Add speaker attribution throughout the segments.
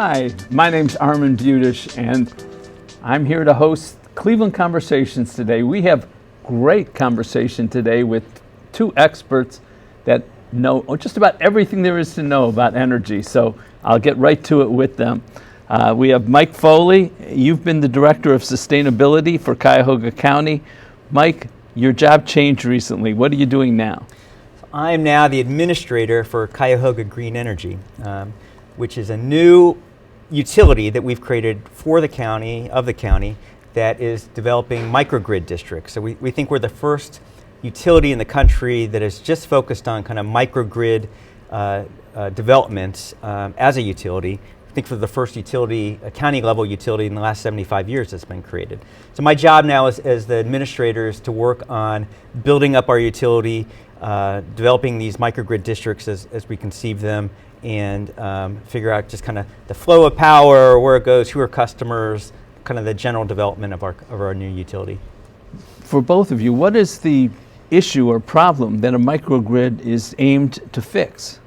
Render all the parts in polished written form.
Speaker 1: Hi, my name's Armin Budish, and I'm here to host Cleveland Conversations today. We have great conversation today with two experts that know just about everything there is to know about energy, so I'll get right to it with them. We have Mike Foley. You've been the Director of Sustainability for Cuyahoga County. Mike, your job changed recently. What are you doing now?
Speaker 2: I am now the administrator for Cuyahoga Green Energy, which is a new utility that we've created for the county, that is developing microgrid districts. So we think we're the first utility in the country that is just focused on kind of microgrid development as a utility. I think for the first utility, a county level utility in the last 75 years that's been created. So my job now as the administrator is to work on building up our utility, developing these microgrid districts as we conceive them, and figure out just kind of the flow of power, where it goes, who are customers, kind of the general development of our new utility.
Speaker 1: For both of you, what is the issue or problem that a microgrid is aimed to fix?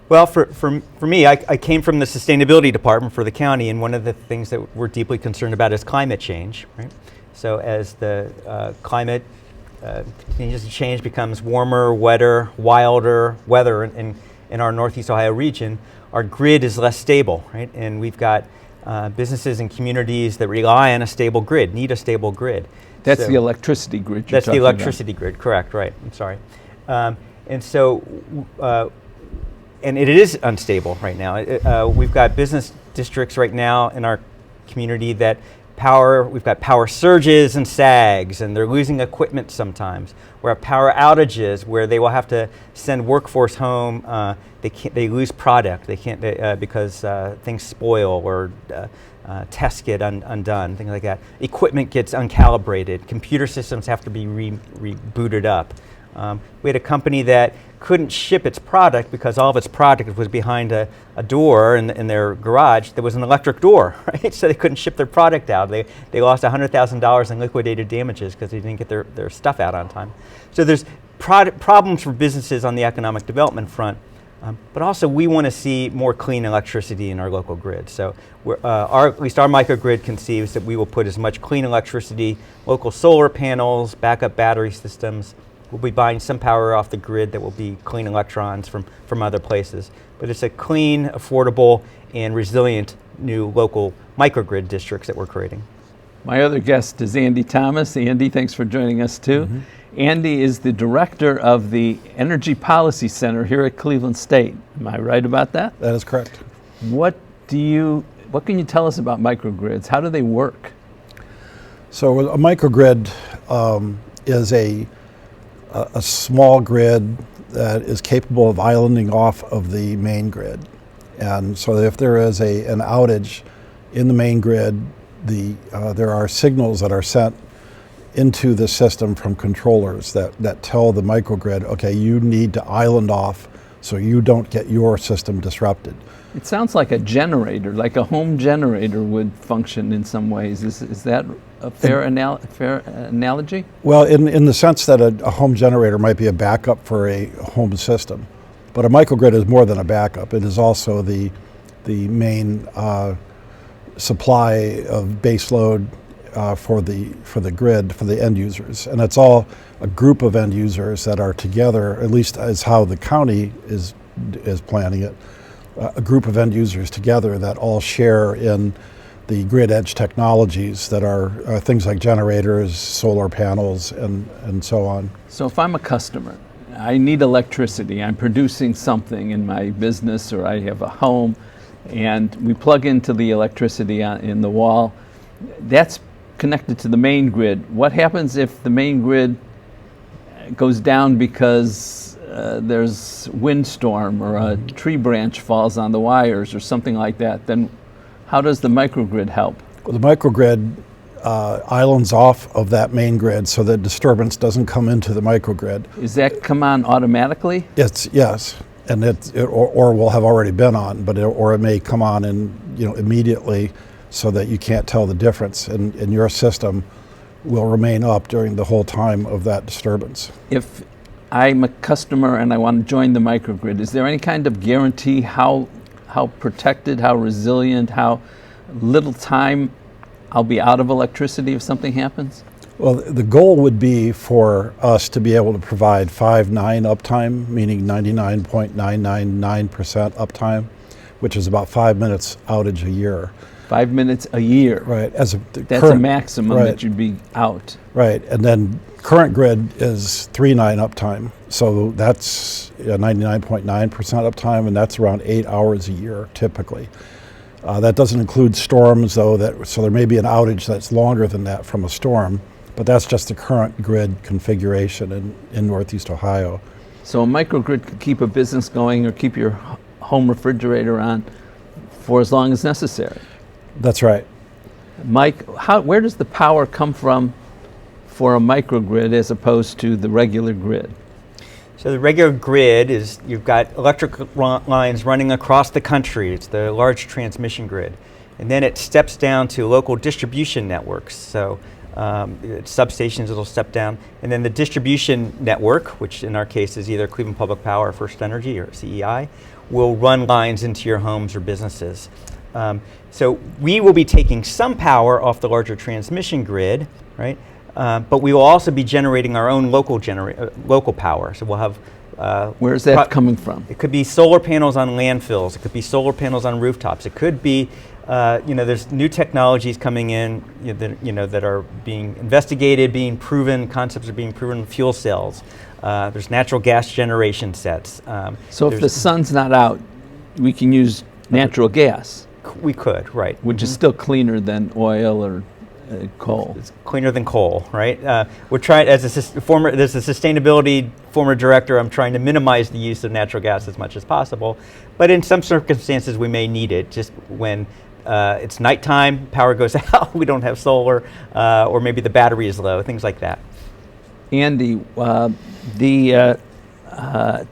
Speaker 2: Well, for me, I came from the sustainability department for the county, and one of the things that we're deeply concerned about is climate change, right? So as the climate continues to change, becomes warmer, wetter, wilder weather in our Northeast Ohio region, our grid is less stable, right? And we've got businesses and communities that rely on a stable grid, need a stable grid.
Speaker 1: That's
Speaker 2: so
Speaker 1: the electricity grid you're
Speaker 2: That's the
Speaker 1: talking
Speaker 2: electricity
Speaker 1: about.
Speaker 2: grid, correct, right, I'm sorry. And so, and it is unstable right now. We've got business districts right now in our community that we've got power surges and sags, and they're losing equipment sometimes. We have power outages where they will have to send workforce home. They lose product. They can't because things spoil or tests get undone, things like that. Equipment gets uncalibrated. Computer systems have to be rebooted up. We had a company that couldn't ship its product because all of its product was behind a door in their garage. There was an electric door, right? So they couldn't ship their product out. They lost $100,000 in liquidated damages because they didn't get their stuff out on time. So there's problems for businesses on the economic development front, but also we want to see more clean electricity in our local grid. So at least our microgrid conceives that we will put as much clean electricity, local solar panels, backup battery systems. We'll be buying some power off the grid that will be clean electrons from other places. But it's a clean, affordable, and resilient new local microgrid districts that we're creating.
Speaker 1: My other guest is Andy Thomas. Andy, thanks for joining us too. Mm-hmm. Andy is the director of the Energy Policy Center here at Cleveland State. Am I right about that?
Speaker 3: That is correct.
Speaker 1: What can you tell us about microgrids? How do they work?
Speaker 3: So a microgrid is a small grid that is capable of islanding off of the main grid. And so if there is an outage in the main grid, there are signals that are sent into the system from controllers that tell the microgrid, okay, you need to island off so you don't get your system disrupted.
Speaker 1: It sounds like a generator, like a home generator would function in some ways. Is that a fair analogy?
Speaker 3: Well, in the sense that a home generator might be a backup for a home system, but a microgrid is more than a backup. It is also the main supply of base load for the grid, for the end users. And it's all a group of end users that are together, at least as how the county is planning it, a group of end users together that all share in the grid edge technologies that are things like generators, solar panels, and so on.
Speaker 1: So if I'm a customer, I need electricity, I'm producing something in my business or I have a home, and we plug into the electricity in the wall, that's connected to the main grid. What happens if the main grid goes down because there's windstorm or a tree branch falls on the wires or something like that? Then how does the microgrid help?
Speaker 3: Well, the microgrid islands off of that main grid so that disturbance doesn't come into the microgrid.
Speaker 1: Is that come on automatically?
Speaker 3: Yes, and or will have already been on, but it may come on immediately so that you can't tell the difference, and your system will remain up during the whole time of that disturbance.
Speaker 1: If I'm a customer and I want to join the microgrid, is there any kind of guarantee how how protected, how resilient, how little time I'll be out of electricity if something happens?
Speaker 3: Well, the goal would be for us to be able to provide 5/9 uptime, meaning 99.999% uptime, which is about 5 minutes outage a year.
Speaker 1: 5 minutes a year.
Speaker 3: Right.
Speaker 1: That's a maximum that you'd be out.
Speaker 3: Right. And then current grid is 3/9 uptime. So that's 99.9% uptime, and that's around 8 hours a year typically. That doesn't include storms, though. So there may be an outage that's longer than that from a storm, but that's just the current grid configuration in Northeast Ohio.
Speaker 1: So a microgrid could keep a business going or keep your home refrigerator on for as long as necessary.
Speaker 3: That's right.
Speaker 1: Mike, where does the power come from for a microgrid as opposed to the regular grid?
Speaker 2: So the regular grid is, you've got electric lines running across the country. It's the large transmission grid. And then it steps down to local distribution networks. So substations, it'll step down. And then the distribution network, which in our case is either Cleveland Public Power or First Energy or CEI, will run lines into your homes or businesses. So we will be taking some power off the larger transmission grid, right? But we will also be generating our own local power. So we'll have.
Speaker 1: Where's that coming from?
Speaker 2: It could be solar panels on landfills. It could be solar panels on rooftops. It could be, there's new technologies coming in that are being investigated, being proven. Concepts are being proven. Fuel cells. There's natural gas generation sets.
Speaker 1: So if the sun's not out, we can use natural gas.
Speaker 2: We could, right?
Speaker 1: Which is still cleaner than oil or coal.
Speaker 2: It's cleaner than coal, right? We're trying, as a sustainability former director, I'm trying to minimize the use of natural gas as much as possible. But in some circumstances, we may need it. Just when it's nighttime, power goes out, we don't have solar, or maybe the battery is low, things like that.
Speaker 1: Andy, the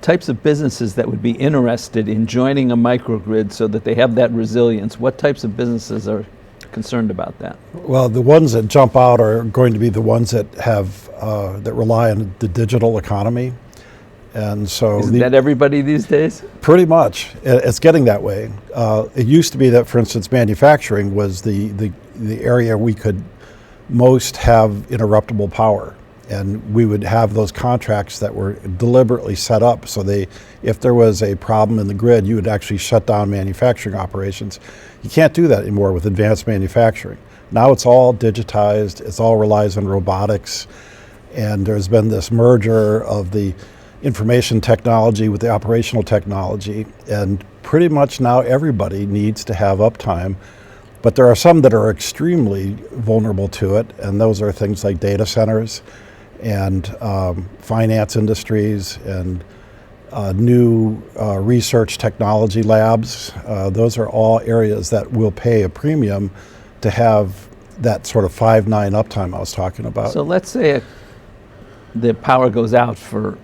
Speaker 1: types of businesses that would be interested in joining a microgrid so that they have that resilience, what types of businesses are concerned about that?
Speaker 3: Well, the ones that jump out are going to be the ones that have that rely on the digital economy, and so
Speaker 1: isn't that everybody these days?
Speaker 3: Pretty much, it's getting that way. It used to be that, for instance, manufacturing was the area we could most have interruptible power, and we would have those contracts that were deliberately set up so if there was a problem in the grid, you would actually shut down manufacturing operations. You can't do that anymore with advanced manufacturing. Now it's all digitized, it all relies on robotics, and there's been this merger of the information technology with the operational technology, and pretty much now everybody needs to have uptime. But there are some that are extremely vulnerable to it, and those are things like data centers and finance industries and new research technology labs. Those are all areas that will pay a premium to have that sort of 5/9 uptime I was talking about.
Speaker 1: So let's say the power goes out for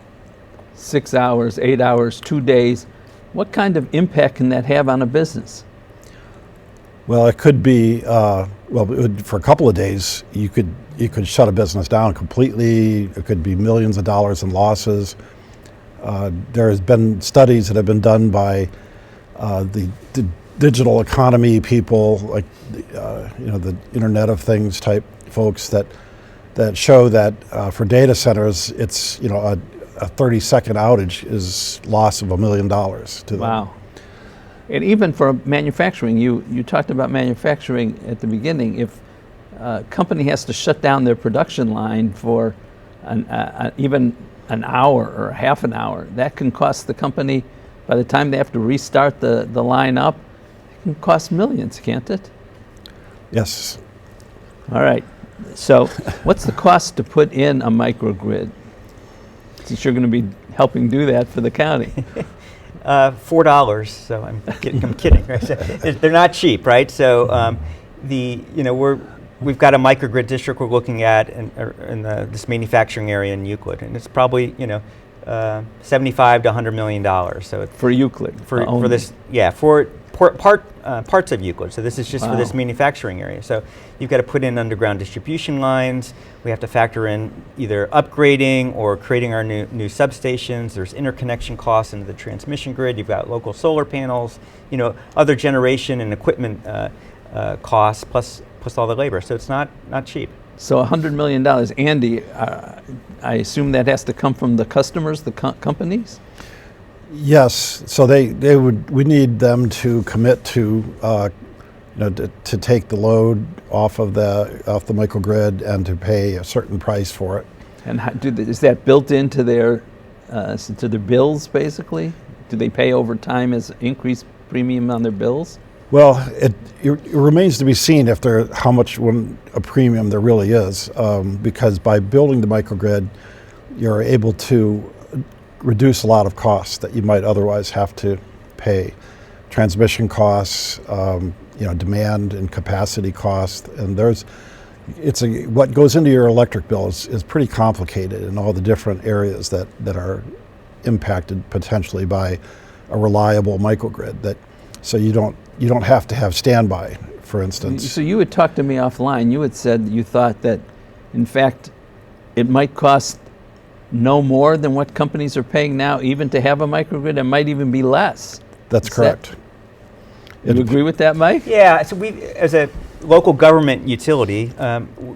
Speaker 1: 6 hours, 8 hours, 2 days. What kind of impact can that have on a business?
Speaker 3: Well, it could be, for a couple of days, you could shut a business down completely. It could be millions of dollars in losses. There has been studies that have been done by the digital economy people, like the Internet of Things type folks that show that for data centers, it's a 30-second outage is loss of $1 million to them.
Speaker 1: Wow. And even for manufacturing, you talked about manufacturing at the beginning. If a company has to shut down their production line for even an hour or half an hour, that can cost the company, by the time they have to restart the line up, it can cost millions, can't it?
Speaker 3: Yes.
Speaker 1: All right. So what's the cost to put in a microgrid, since you're going to be helping do that for the county?
Speaker 2: $4. So I'm kidding. Right? So they're not cheap, right? So we've got a microgrid district we're looking at in this manufacturing area in Euclid, and it's probably $75 to $100 million. So
Speaker 1: for Euclid
Speaker 2: for this, yeah, for part parts of Euclid. So this is just for this manufacturing area. So you've got to put in underground distribution lines. We have to factor in either upgrading or creating our new substations. There's interconnection costs into the transmission grid. You've got local solar panels, other generation and equipment costs, plus all the labor. So it's not cheap.
Speaker 1: So $100 million. Andy, I assume that has to come from the customers, the companies?
Speaker 3: Yes, so we need them to commit to to take the load off the microgrid and to pay a certain price for it.
Speaker 1: And is that built into their bills, basically? Do they pay over time as increased premium on their bills?
Speaker 3: Well, it remains to be seen how much a premium there really is, because by building the microgrid, you're able to reduce a lot of costs that you might otherwise have to pay. Transmission costs, demand and capacity costs, and what goes into your electric bill is pretty complicated in all the different areas that are impacted potentially by a reliable microgrid. So you don't have to have standby, for instance.
Speaker 1: So you had talked to me offline. You had said you thought that, in fact, it might cost no more than what companies are paying now, even to have a microgrid. It might even be less.
Speaker 3: That's correct.
Speaker 1: You agree with that, Mike?
Speaker 2: Yeah. So as a local government utility,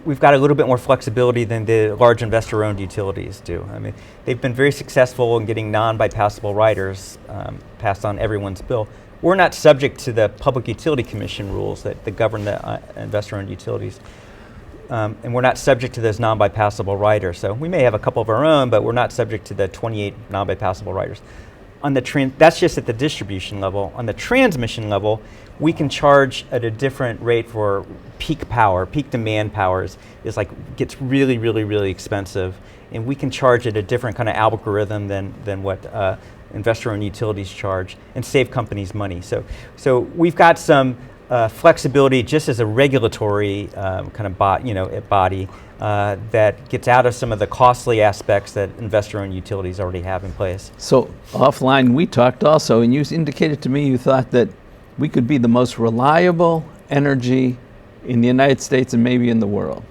Speaker 2: we've got a little bit more flexibility than the large investor-owned utilities do. I mean, they've been very successful in getting non-bypassable riders passed on everyone's bill. We're not subject to the Public Utility Commission rules that govern the investor-owned utilities. And we're not subject to those non-bypassable riders. So we may have a couple of our own, but we're not subject to the 28 non-bypassable riders. That's just at the distribution level. On the transmission level, we can charge at a different rate for peak power. Peak demand power gets really, really, really expensive. And we can charge at a different kind of algorithm than what investor-owned utilities charge, and save companies money. So we've got some flexibility just as a regulatory kind of body that gets out of some of the costly aspects that investor-owned utilities already have in place.
Speaker 1: So offline we talked also, and you indicated to me you thought that we could be the most reliable energy in the United States and maybe in the world.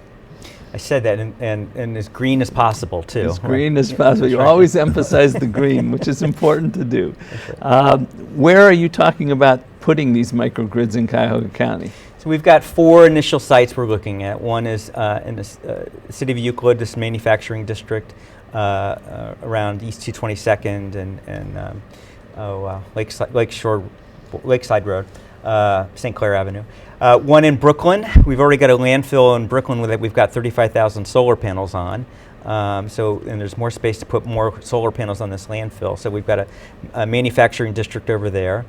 Speaker 2: I said that, and as green as possible, too.
Speaker 1: As green as possible. You always emphasize the green, which is important to do. Where are you talking about putting these microgrids in Cuyahoga County?
Speaker 2: So we've got 4 initial sites we're looking at. One is in the city of Euclid, this manufacturing district around East 222nd and Lakeside Road, St. Clair Avenue. One in Brooklyn. We've already got a landfill in Brooklyn that we've got 35,000 solar panels on. And there's more space to put more solar panels on this landfill. So we've got a manufacturing district over there.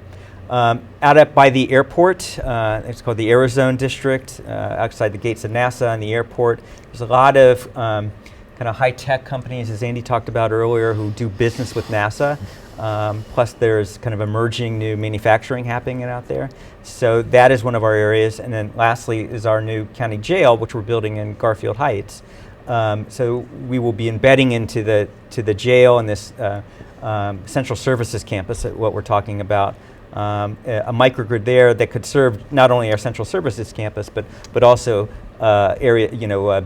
Speaker 2: Out up by the airport, it's called the Arizona District, outside the gates of NASA and the airport. There's a lot of kind of high-tech companies, as Andy talked about earlier, who do business with NASA. Plus there's kind of emerging new manufacturing happening out there. So that is one of our areas. And then lastly is our new county jail, which we're building in Garfield Heights. So we will be embedding into the jail and this central services campus, what we're talking about. A microgrid there that could serve not only our central services campus, but also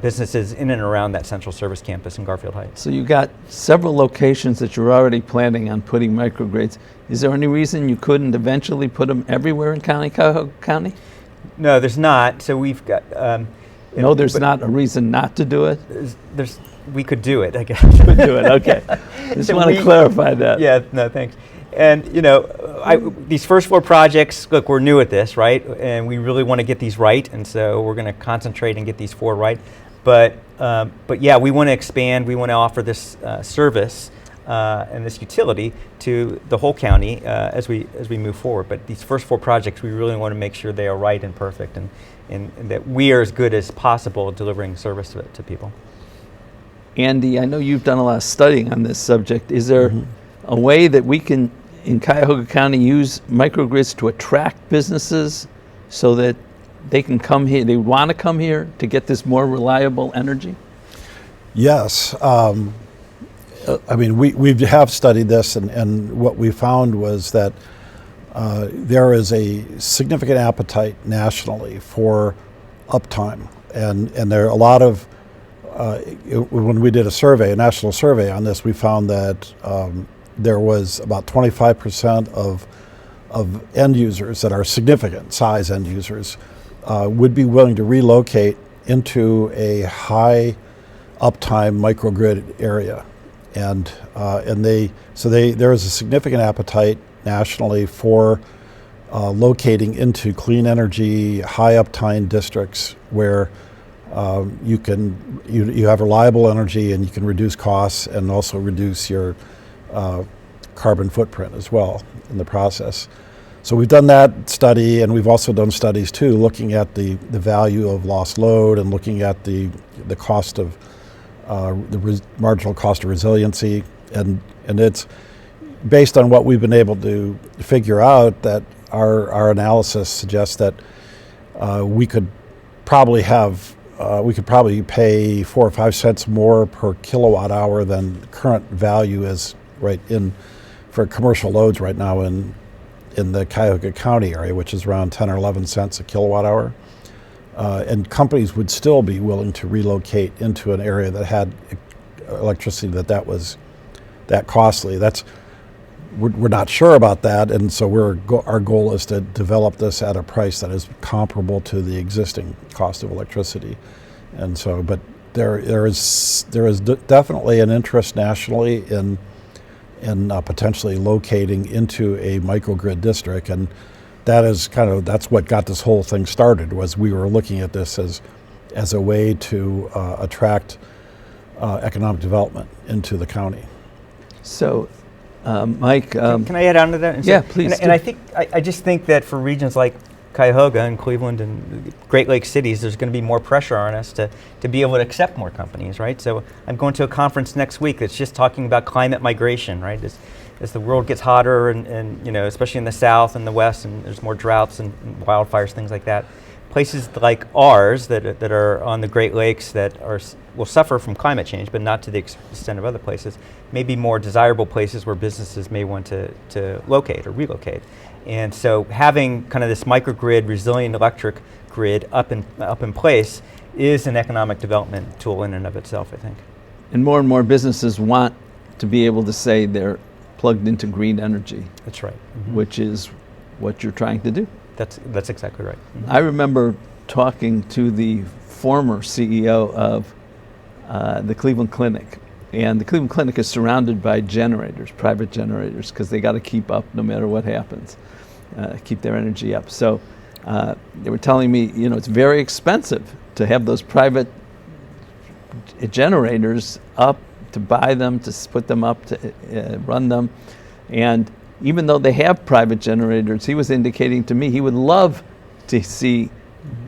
Speaker 2: businesses in and around that central service campus in Garfield Heights.
Speaker 1: So you got several locations that you're already planning on putting microgrids. Is there any reason you couldn't eventually put them everywhere in Cuyahoga County?
Speaker 2: No, there's not. So we've got.
Speaker 1: There's not a reason not to do it?
Speaker 2: We could do it, I guess.
Speaker 1: Could do it, okay. Just want to clarify that.
Speaker 2: Yeah, no, thanks. And these first 4 projects, look, we're new at this, right? And we really want to get these right, and so we're going to concentrate and get these 4 right. But yeah, we want to expand. We want to offer this service and this utility to the whole county as we move forward. But these first 4 projects, we really want to make sure they are right and perfect, and that we are as good as possible at delivering service to people.
Speaker 1: Andy, I know you've done a lot of studying on this subject. Is there a way that we can, in Cuyahoga County, use microgrids to attract businesses so that they can come here, they want to come here to get this more reliable energy?
Speaker 3: Yes. I mean, we have studied this, and what we found was that there is a significant appetite nationally for uptime, and there are a lot of when we did a national survey on this, we found that there was about 25% of end users that are significant size end users would be willing to relocate into a high uptime microgrid area, and there is a significant appetite nationally for locating into clean energy, high uptime districts where you have reliable energy and you can reduce costs and also reduce your carbon footprint as well in the process. So we've done that study, and we've also done studies too, looking at the value of lost load and looking at the cost of marginal cost of resiliency, and it's based on what we've been able to figure out that our analysis suggests that we could probably pay 4 or 5 cents more per kilowatt hour than current value is for commercial loads right now in the Cuyahoga County area, which is around 10 or 11 cents a kilowatt hour. And companies would still be willing to relocate into an area that had electricity that was that costly. We're not sure about that, and so our goal is to develop this at a price that is comparable to the existing cost of electricity. And so, but there is definitely an interest nationally in potentially locating into a microgrid district, and that's what got this whole thing started. Was we were looking at this as a way to attract economic development into the county.
Speaker 1: So, Mike,
Speaker 2: can I add on to that? And
Speaker 1: yeah, please.
Speaker 2: And I just think that for regions like Cuyahoga and Cleveland and Great Lakes cities, there's going to be more pressure on us to be able to accept more companies, right? So I'm going to a conference next week that's just talking about climate migration, right? As the world gets hotter and especially in the south and the west, and there's more droughts and wildfires, things like that. Places like ours that are on the Great Lakes that will suffer from climate change, but not to the extent of other places, may be more desirable places where businesses may want to locate or relocate. And so having kind of this microgrid, resilient electric grid up in place is an economic development tool in and of itself, I think.
Speaker 1: And more businesses want to be able to say they're plugged into green energy.
Speaker 2: That's right. Mm-hmm.
Speaker 1: Which is what you're trying to do.
Speaker 2: That's exactly right. Mm-hmm.
Speaker 1: I remember talking to the former CEO of the Cleveland Clinic, and the Cleveland Clinic is surrounded by generators, private generators, because they got to keep up no matter what happens, keep their energy up. So they were telling me, it's very expensive to have those private generators up, to buy them, to put them up, to run them, and even though they have private generators, he was indicating to me he would love to see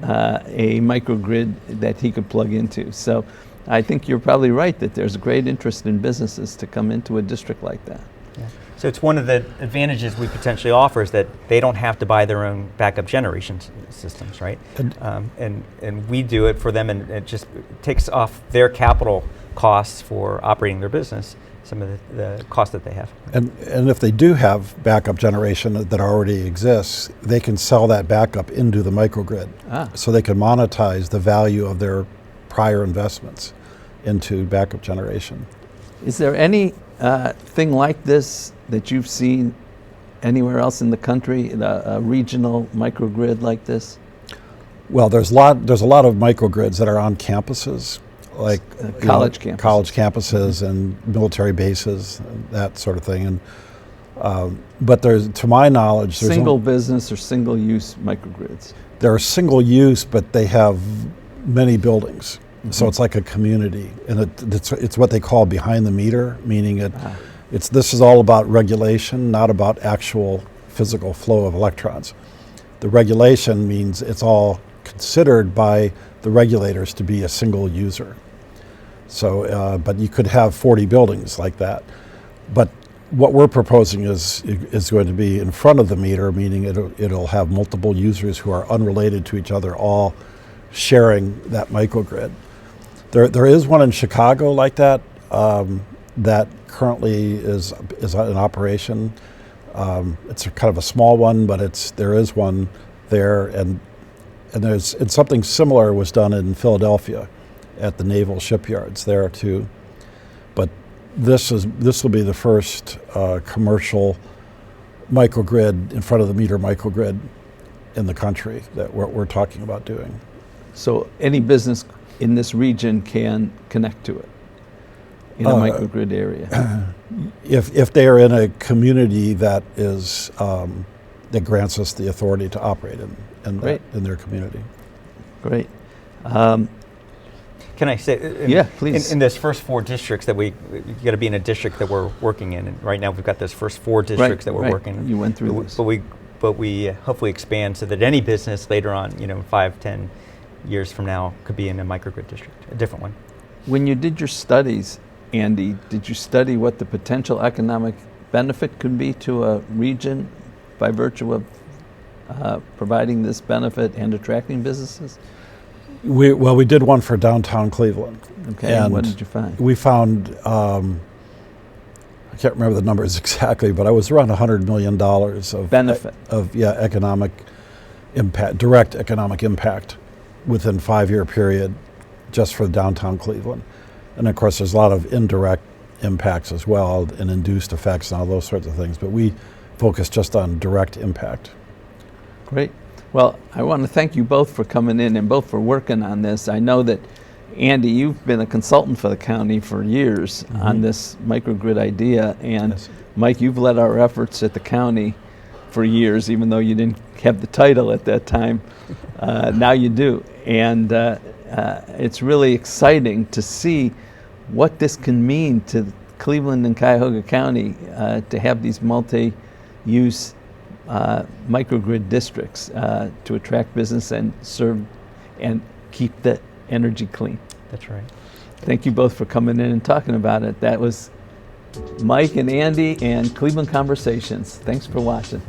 Speaker 1: a microgrid that he could plug into. So I think you're probably right that there's great interest in businesses to come into a district like that.
Speaker 2: Yeah. So it's one of the advantages we potentially offer is that they don't have to buy their own backup generation systems, right? And we do it for them, and it just takes off their capital costs for operating their business, some of the costs that they have.
Speaker 3: And if they do have backup generation that already exists, they can sell that backup into the microgrid. So they can monetize the value of their prior investments into backup generation.
Speaker 1: Is there any thing like this that you've seen anywhere else in the country, a regional microgrid like this?
Speaker 3: Well, there's a lot of microgrids that are on campuses, like
Speaker 1: college
Speaker 3: campuses and military bases, that sort of thing. And but there's, to my knowledge, there's
Speaker 1: single business or single use microgrids.
Speaker 3: They're single use, but they have many buildings. Mm-hmm. So it's like a community, and it's what they call behind the meter, meaning this is all about regulation, not about actual physical flow of electrons. The regulation means it's all considered by the regulators to be a single user. So, but you could have 40 buildings like that. But what we're proposing is going to be in front of the meter, meaning it'll have multiple users who are unrelated to each other, all sharing that microgrid. There is one in Chicago like that, that currently is in operation. It's a kind of a small one, but there is one there, and something similar was done in Philadelphia at the naval shipyards there too. But this will be the first commercial microgrid, in front of the meter microgrid in the country that we're talking about doing.
Speaker 1: So any business in this region can connect to it in a microgrid area?
Speaker 3: If they are in a community that is that grants us the authority to operate in their community.
Speaker 1: Great.
Speaker 2: Can I say?
Speaker 1: Yeah, please.
Speaker 2: In those first 4 districts that you got to be in a district that we're working in, and right now we've got those first 4 districts that we're working in.
Speaker 1: You went through this.
Speaker 2: But we hopefully expand so that any business later on, 5, 10 years from now, could be in a microgrid district, a different one.
Speaker 1: When you did your studies, Andy, did you study what the potential economic benefit could be to a region by virtue of providing this benefit and attracting businesses?
Speaker 3: We did one for downtown Cleveland.
Speaker 1: Okay, and what did you find?
Speaker 3: We found, I can't remember the numbers exactly, but it was around $100 million of
Speaker 1: benefit
Speaker 3: economic impact, direct economic impact within a 5-year period, just for downtown Cleveland. And of course, there's a lot of indirect impacts as well, and induced effects and all those sorts of things. But we focus just on direct impact.
Speaker 1: Great. Well, I want to thank you both for coming in and both for working on this. I know that, Andy, you've been a consultant for the county for years on this microgrid idea, and
Speaker 3: Yes.
Speaker 1: Mike, you've led our efforts at the county for years, even though you didn't have the title at that time. Now you do. And it's really exciting to see what this can mean to Cleveland and Cuyahoga County to have these multi-use microgrid districts to attract business and serve and keep the energy clean.
Speaker 2: That's right.
Speaker 1: Thank you both for coming in and talking about it. That was Mike and Andy and Cleveland Conversations. Thanks for watching.